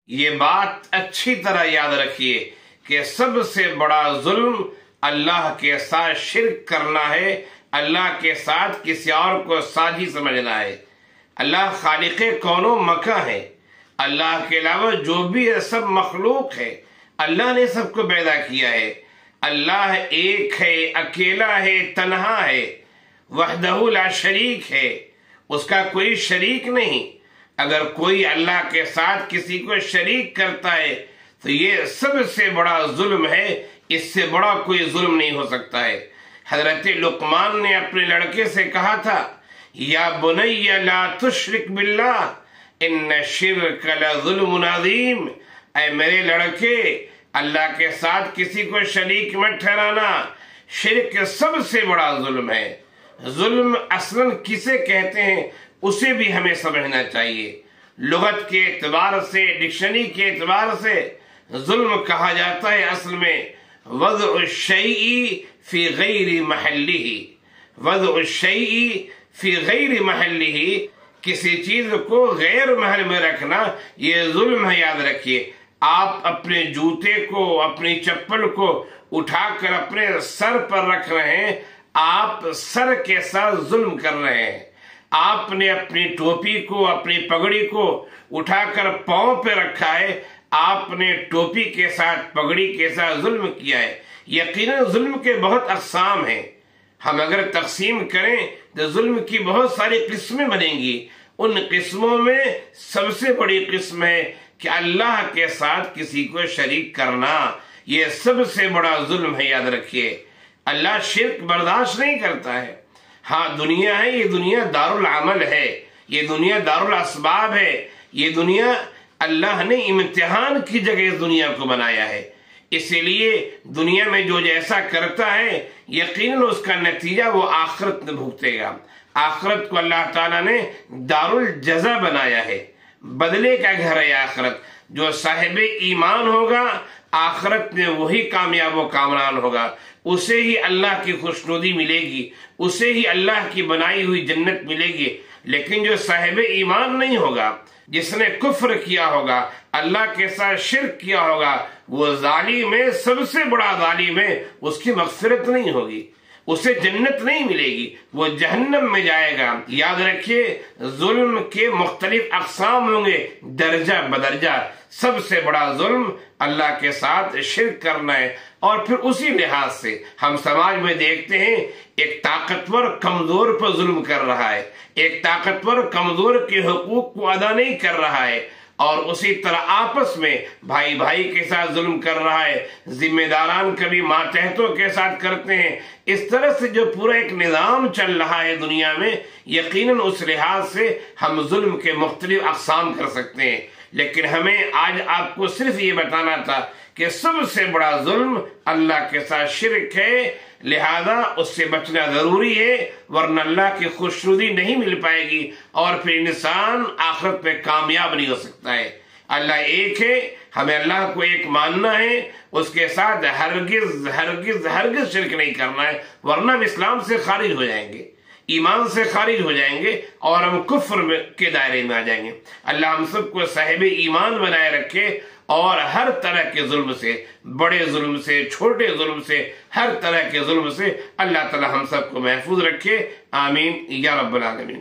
یہ بات اچھی طرح یاد رکھیے کہ سب سے بڑا ظلم اللہ کے ساتھ شرک کرنا ہے، اللہ کے ساتھ کسی اور کو ساجی سمجھنا ہے۔ اللہ خالق کون و مکان ہے، اللہ کے علاوہ جو بھی ہے سب مخلوق ہے، اللہ نے سب کو پیدا کیا ہے۔ اللہ ایک ہے، اکیلا ہے، تنہا ہے، وحدہ لا شریک ہے، اس کا کوئی شریک نہیں۔ اگر کوئی اللہ کے ساتھ کسی کو شریک کرتا ہے تو یہ سب سے بڑا ظلم ہے، اس سے بڑا کوئی ظلم نہیں ہو سکتا ہے۔ حضرت لقمان نے اپنے لڑکے سے کہا تھا، یا بنی لا تشرک باللہ ان الشرک لظلم عظیم، اے میرے لڑکے اللہ کے ساتھ کسی کو شریک مت ٹھہرانا، شرک سب سے بڑا ظلم ہے۔ ظلم اصلاً کسے کہتے ہیں اسے بھی ہمیں سمجھنا چاہیے۔ لغت کے اعتبار سے، ڈکشنری کے اعتبار سے ظلم کہا جاتا ہے اصل میں وضع الشیء فی غیر محلہ، وضع الشیء فی غیر محلہ، کسی چیز کو غیر محل میں رکھنا یہ ظلم ہے۔ یاد رکھیے، آپ اپنے جوتے کو، اپنی چپل کو اٹھا کر اپنے سر پر رکھ رہے ہیں، آپ سر کے ساتھ ظلم کر رہے ہیں۔ آپ نے اپنی ٹوپی کو، اپنی پگڑی کو اٹھا کر پاؤں پہ رکھا ہے، آپ نے ٹوپی کے ساتھ، پگڑی کے ساتھ ظلم کیا ہے۔ یقیناً ظلم کے بہت اقسام ہیں، ہم اگر تقسیم کریں تو ظلم کی بہت ساری قسمیں بنیں گی۔ ان قسموں میں سب سے بڑی قسم ہے کہ اللہ کے ساتھ کسی کو شریک کرنا، یہ سب سے بڑا ظلم ہے۔ یاد رکھیے، اللہ شرک برداشت نہیں کرتا ہے۔ ہاں دنیا ہے، یہ دنیا دار العمل ہے، یہ دنیا دار الاسباب ہے، یہ دنیا اللہ نے امتحان کی جگہ اس دنیا کو بنایا ہے۔ اسی لیے دنیا میں جو جیسا کرتا ہے یقیناً اس کا نتیجہ وہ آخرت میں بھگتے گا۔ آخرت کو اللہ تعالیٰ نے دار الجزا بنایا ہے، بدلے کا گھر ہے آخرت۔ جو صاحب ایمان ہوگا آخرت میں وہی کامیاب و کامران ہوگا، اسے ہی اللہ کی خوشنودی ملے گی، اسے ہی اللہ کی بنائی ہوئی جنت ملے گی۔ لیکن جو صاحب ایمان نہیں ہوگا، جس نے کفر کیا ہوگا، اللہ کے ساتھ شرک کیا ہوگا، وہ ظالم ہے، سب سے بڑا ظالم ہے، اس کی مغفرت نہیں ہوگی، اسے جنت نہیں ملے گی، وہ جہنم میں جائے گا۔ یاد رکھیے، ظلم کے مختلف اقسام ہوں گے درجہ بدرجہ۔ سب سے بڑا ظلم اللہ کے ساتھ شرک کرنا ہے۔ اور پھر اسی لحاظ سے ہم سماج میں دیکھتے ہیں، ایک طاقتور کمزور پر ظلم کر رہا ہے، ایک طاقتور کمزور کے حقوق کو ادا نہیں کر رہا ہے، اور اسی طرح آپس میں بھائی بھائی کے ساتھ ظلم کر رہا ہے، ذمہ داران کبھی ماتحتوں کے ساتھ کرتے ہیں۔ اس طرح سے جو پورا ایک نظام چل رہا ہے دنیا میں، یقیناً اس لحاظ سے ہم ظلم کے مختلف اقسام کر سکتے ہیں۔ لیکن ہمیں آج آپ کو صرف یہ بتانا تھا کہ سب سے بڑا ظلم اللہ کے ساتھ شرک ہے، لہذا اس سے بچنا ضروری ہے، ورنہ اللہ کی خوشنودی نہیں مل پائے گی، اور پھر انسان آخرت میں کامیاب نہیں ہو سکتا ہے۔ اللہ ایک ہے، ہمیں اللہ کو ایک ماننا ہے، اس کے ساتھ ہرگز ہرگز ہرگز شرک نہیں کرنا ہے، ورنہ ہم اسلام سے خارج ہو جائیں گے، ایمان سے خارج ہو جائیں گے، اور ہم کفر کے دائرے میں آ جائیں گے۔ اللہ ہم سب کو صاحب ایمان بنائے رکھے، اور ہر طرح کے ظلم سے، بڑے ظلم سے، چھوٹے ظلم سے، ہر طرح کے ظلم سے اللہ تعالی ہم سب کو محفوظ رکھے۔ آمین یا رب العالمین۔